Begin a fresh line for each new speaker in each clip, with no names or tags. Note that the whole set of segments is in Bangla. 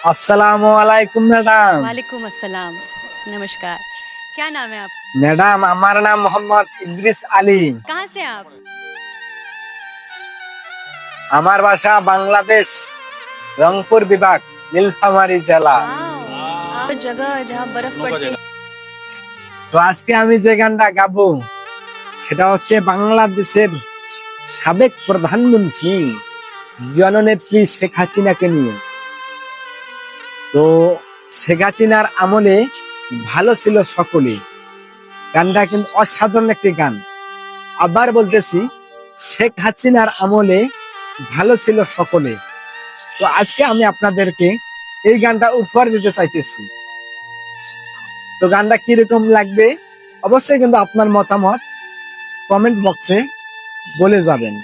अस्सलामु अलैकुम मैडम।
वालेकुम अस्सलाम। नमस्कार। क्या नाम है आप?
मैडम हमारा नाम मोहम्मद इद्रिस अली।
कहाँ से हैं आप?
আমার বাসা বাংলাদেশ রংপুর বিভাগ নীলফামারী জেলা।
आप जगह जहाँ बर्फ पड़ती है।
তো আজকে আমি যে গানটা গাবো সেটা হচ্ছে বাংলাদেশের সাবেক প্রধানমন্ত্রী জননেত্রী শেখ হাসিনাকে নিয়ে। তো শেখ হাসিনার আমলে ভালো ছিল সকলে, গানটা কিন্তু অসাধারণ একটি গান। আবার বলতেছি, শেখ হাসিনার আমলে ভালো ছিল সকলে। তো আজকে আমি আপনাদেরকে এই গানটা উপহার দিতে চাইতেছি। তো গানটা কিরকম লাগবে অবশ্যই কিন্তু আপনার মতামত কমেন্ট বক্সে বলে যাবেন।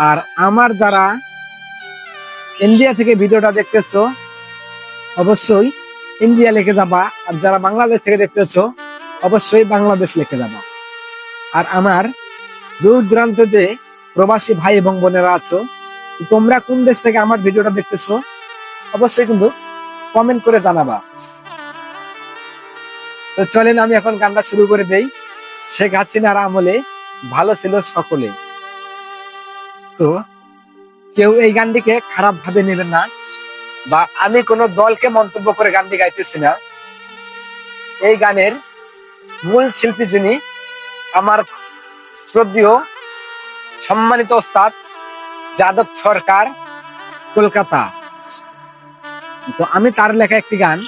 আর আমার যারা ইন্ডিয়া থেকে ভিডিওটা দেখতেছো অবশ্যই ইন্ডিয়া লিখে যাবা, আর যারা বাংলাদেশ থেকে দেখতেছো অবশ্যই বাংলাদেশ লিখে যাবা। আর আমার দূর দূরান্ত যে প্রবাসী ভাই এবং বোনেরা আছো, তোমরা কোন দেশ থেকে আমার ভিডিওটা দেখতেছো অবশ্যই কিন্তু কমেন্ট করে জানাবা। তো চলেন আমি এখন গানটা শুরু করে দেই। শেখ হাসিনার আমলে ভালো ছিল সকলে। তো কেউ এই গানটিকে খারাপ ভাবে নেবেন না, বা আমি কোনো দলকে মন্তব্য করে গানটি গাইতেছি না। এই গানের মূল শিল্পী যিনি আমার শ্রদ্ধেয় সম্মানিত ওস্তাদ যাদব সরকার, কলকাতা। তো আমি তার লেখা একটি গান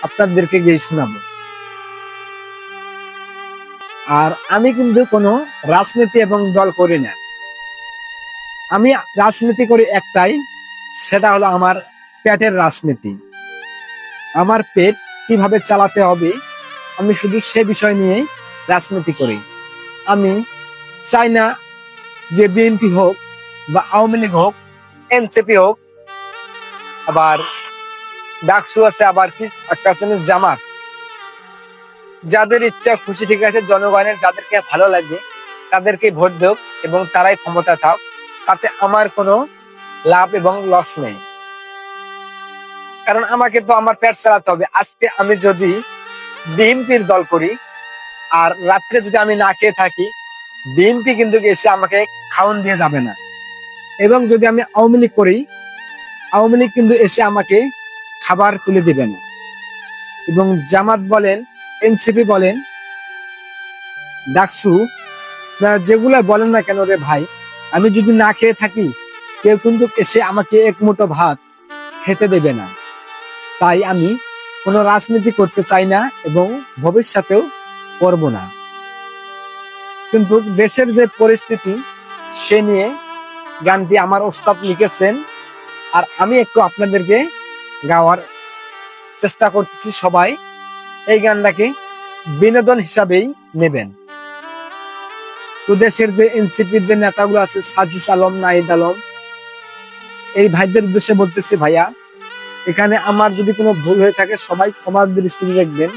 আপনাদেরকে গিয়ে শোনাবো। আর আমি কিন্তু কোনো রাজনীতি এবং দল করি না। আমি রাজনীতি করি একটাই, সেটা হলো আমার পেটের রাজনীতি। আমার পেট কিভাবে চালাতে হবে আমি শুধু সে বিষয় নিয়ে রাজনীতি করি। আমি চাই না যে বিএনপি হোক বা আওয়ামী লীগ হোক, এনসিপি হোক, আবার ডাকসু আছে, আবার কি একটা আছে জামাত। যাদের ইচ্ছা খুশি ঠিক আছে, জনগণের যাদেরকে ভালো লাগে তাদেরকে ভোট দেওক এবং তারাই ক্ষমতা থাক, তাতে আমার কোনো লাভ এবং লস নেই। কারণ আমাকে তো আমার পেট চালাতে হবে। আজকে আমি যদি বিএনপির দল করি আর রাত্রে যদি আমি না খেয়ে থাকি, বিএনপি কিন্তু এসে আমাকে খাওয়ান দিয়ে যাবে না। এবং যদি আমি আওয়ামী লীগ করি, আওয়ামী লীগ কিন্তু এসে আমাকে খাবার তুলে দিবে না। এবং জামাত বলেন, এনসিপি বলেন, ডাকসু, যেগুলা বলেন না কেন রে ভাই, আমি যদি না খেয়ে থাকি কেউ কিন্তু এসে আমাকে এক মুঠো ভাত খেতে দেবে না। তাই আমি কোনো রাজনীতি করতে চাই না এবং ভবিষ্যতেও করব না। কিন্তু দেশের যে পরিস্থিতি সে নিয়ে গানটি আমার ওস্তাদ লিখেছেন, আর আমি একটু আপনাদেরকে গাওয়ার চেষ্টা করতেছি। সবাই এই গানটাকে বিনোদন হিসাবেই নেবেন। তো দেশের যে এনসিপির যে নেতাগুলো আছে, সাজিস আলম, নাহিদ আলম, এই ভাইদের উদ্দেশ্যে বলতেছি, ভাইয়া এখানে আমার যদি কোনো ভুল হয়ে থাকে সবাই ক্ষমার দৃষ্টিতে দেখবেন।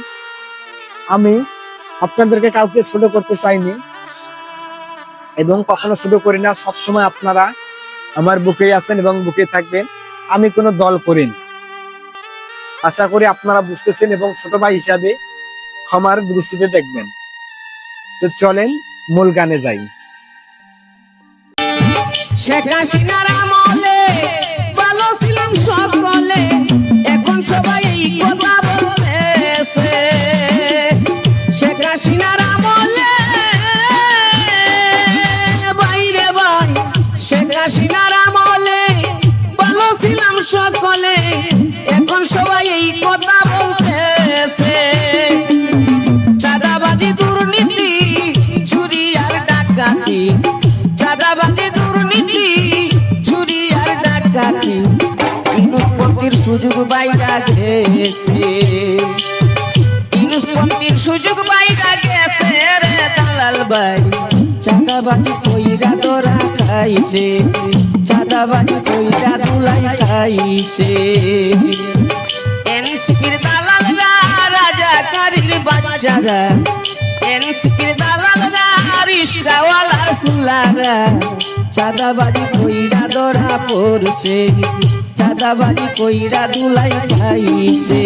আমি আপনাদেরকে কাউকে ছোট করতে চাইনি এবং কখনো ছোট করি না। সবসময় আপনারা আমার বুকেই আছেন এবং বুকে থাকবেন। আমি কোনো দল করি না। আশা করি আপনারা বুঝতেছেন এবং ছোট ভাই হিসাবে ক্ষমার দৃষ্টিতে দেখবেন। তো চলেন মূল গানে যাই।
শেখ হাসিনার আমলে ভালো ছিলাম সকলে, এখন সবাই এই কথা বলতেছে। শেখ হাসিনার আমলে বাইরে ভাই, শেখ হাসিনার আমলে ভালো ছিলাম সকলে, এখন সবাই এই কথা বলতেছে। চাঁদাবাজি, দুর্নীতি, চুরি আর ডাকাতি, চাঁদাবাজি, দুর্নীতি, চুরি আর ডাকাতি, ইনুসপন্থীর সুযোগ বাইরা গেছে, ইনুসপন্থীর সুযোগ বাইরা গেছে রে দালাল ভাই। চাঁদাবাজি কইরা ধরা খাইছে, চাঁদাবাজি কইরা দুলাই খাইছে। এনসিপির দালালরা, রাজাকারীর বাচ্চারা, এনসিপির দালালরা, রিস্কাওয়ালার ফুলারা, চাঁদাবাজি কইরা ধরা পড়ছে, চাঁদাবাজি কইরা দুলাই খাইছে।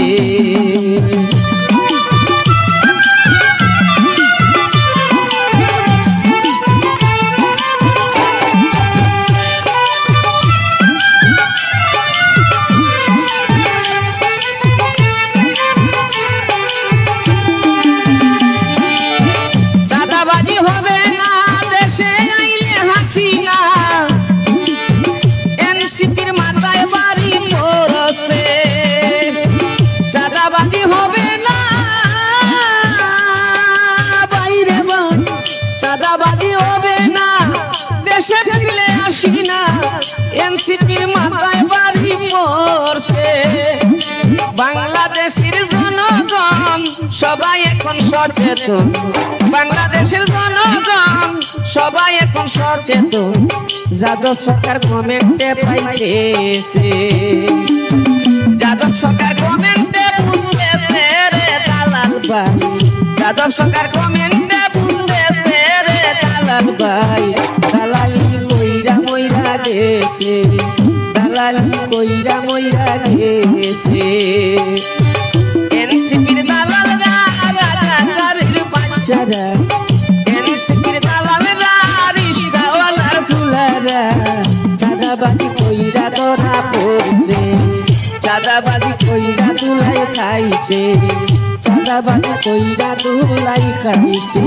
চাঁদাবাজি হবে না দেশে আইলে হাসিনা, এনসিপির মাথায় বাড়ি পড়ছে। চাঁদাবাজি হবে না বাইরে বাই, চাঁদাবাজি হবে না দেশে ফিরলে হাসিনা, এনসিপির মাথায় বাড়ি পড়ছে। বাংলাদেশের জনগণ সবাই এখন সচেতন, বাংলাদেশের জনগণ সবাই এখন সচেতন। যাদব সরকার কমেন্টে পাইতেছে, যাদব সরকার কমেন্টে বুঝতেছে রে দালাল ভাই, যাদব সরকার কমেন্টে বুঝতেছে রে দালাল ভাই। দালালি কইরা মইরা গেছে, দালালি কইরা মইরা গেছে। এনসিপির দালালরা রাজাকারের বাচ্চারা, এনসিপির দালালরা রিশকাওয়ালার ফুলারা, চাঁদাবাজি কইরা ধরা পড়ছে, চাঁদাবাজি কইরা দুলাই খাইছে, চাঁদাবাজি কইরা দুলাই খাইছে।